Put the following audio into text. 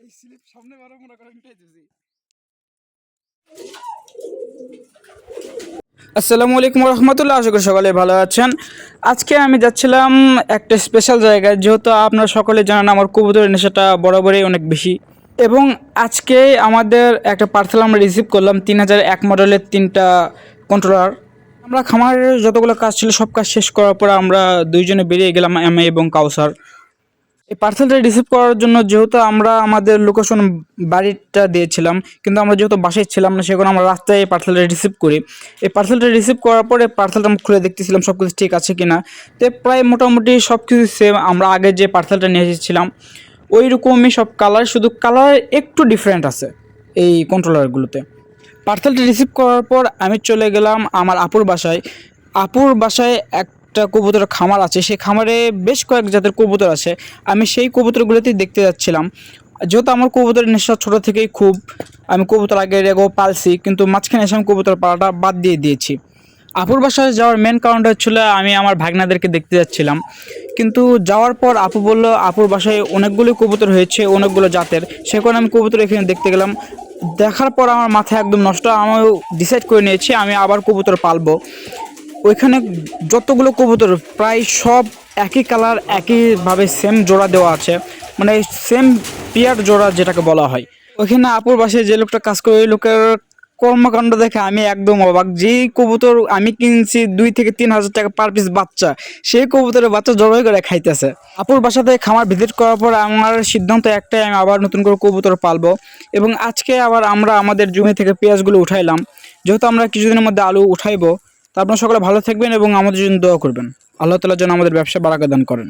এই স্লিপ সামনে বারো মনে করেন খাইতেছি। আসসালামু আলাইকুম রহমতুল্লাহ, আশা করি সকলে ভালো আছেন। আজকে আমি যাচ্ছিলাম একটা স্পেশাল জায়গায়, যেহেতু আপনারা সকলে জানেন আমার কবুতরের নেশাটা বরাবরই অনেক বেশি। এবং আজকে আমাদের একটা পার্সেল আমরা রিসিভ করলাম 3001 মডেলের 3টা কন্ট্রোলার। আমরা খামারের যতগুলো কাজ ছিল সব কাজ শেষ করার পর আমরা দুইজনে বেরিয়ে গেলাম, আমি এবং কাউসার। এই পার্সেলটা রিসিভ করার জন্য, যেহেতু আমরা আমাদের লোকেশন বাড়িটা দিয়েছিলাম, কিন্তু আমরা যেহেতু বাসায় ছিলাম না, সেখানে আমরা রাস্তায় এই পার্সেলটা রিসিভ করি। এই পার্সেলটা রিসিভ করার পরে পার্সেলটা আমি খুলে দেখতেছিলাম সব কিছু ঠিক আছে কিনা। তো প্রায় মোটামুটি সব কিছু সেম, আমরা আগে যে পার্সেলটা নিয়ে এসেছিলাম ওই রকমই সব কালার, শুধু কালার একটু ডিফারেন্ট আছে এই কন্ট্রোলারগুলোতে। পার্সেলটা রিসিভ করার পর আমি চলে গেলাম আমার আপুর বাসায়। আপুর বাসায় একটা কবুতরের খামার আছে, সেই খামারে বেশ কয়েক জাতের কবুতর আছে। আমি সেই কবুতরগুলোতেই দেখতে যাচ্ছিলাম। যেহেতু আমার কবুতরের নেশা ছোটো থেকেই খুব, আমি কবুতর আগে রেগো পালছি, কিন্তু মাঝখানে এসে আমি কবুতর পালাটা বাদ দিয়ে দিয়েছি। আপুর বাসায় যাওয়ার মেন কারণটা হচ্ছিল আমি আমার ভাগনাদেরকে দেখতে যাচ্ছিলাম। কিন্তু যাওয়ার পর আপু বলল আপুর বাসায় অনেকগুলো কবুতর হয়েছে, অনেকগুলো জাতের, সে কারণে আমি কবুতর এখানে দেখতে গেলাম। দেখার পর আমার মাথায় একদম নষ্ট, আমি ডিসাইড করে নিয়েছি আমি আবার কবুতর পালবো। ওইখানে যতগুলো কবুতর প্রায় সব একই কালার, একইভাবে সেম জোড়া দেওয়া আছে, মানে সেম পেয়ার জোড়া যেটাকে বলা হয়। ওইখানে আপুর বাসায় যে লোকটা কাজ করে ওই লোকের কর্মকাণ্ড দেখে আমি একদম অবাক। যেই কবুতর আমি কিনছি 2 থেকে 3 হাজার টাকা পার পিস বাচ্চা, সেই কবুতরের বাচ্চা জবাই করে খাইতেছে। আপুর বাসাতে খামার ভিজিট করার পর আমার সিদ্ধান্ত একটাই, আমি আবার নতুন করে কবুতর পালবো। এবং আজকে আবার আমরা আমাদের জমি থেকে পেঁয়াজগুলো উঠাইলাম, যেহেতু আমরা কিছুদিনের মধ্যে আলু উঠাইবো। তা আপনারা সকলে ভালো থাকবেন এবং আমাদের জন্য দোয়া করবেন। আল্লাহ তাআলা যেন আমাদের ব্যবসা বারাকা দান করেন।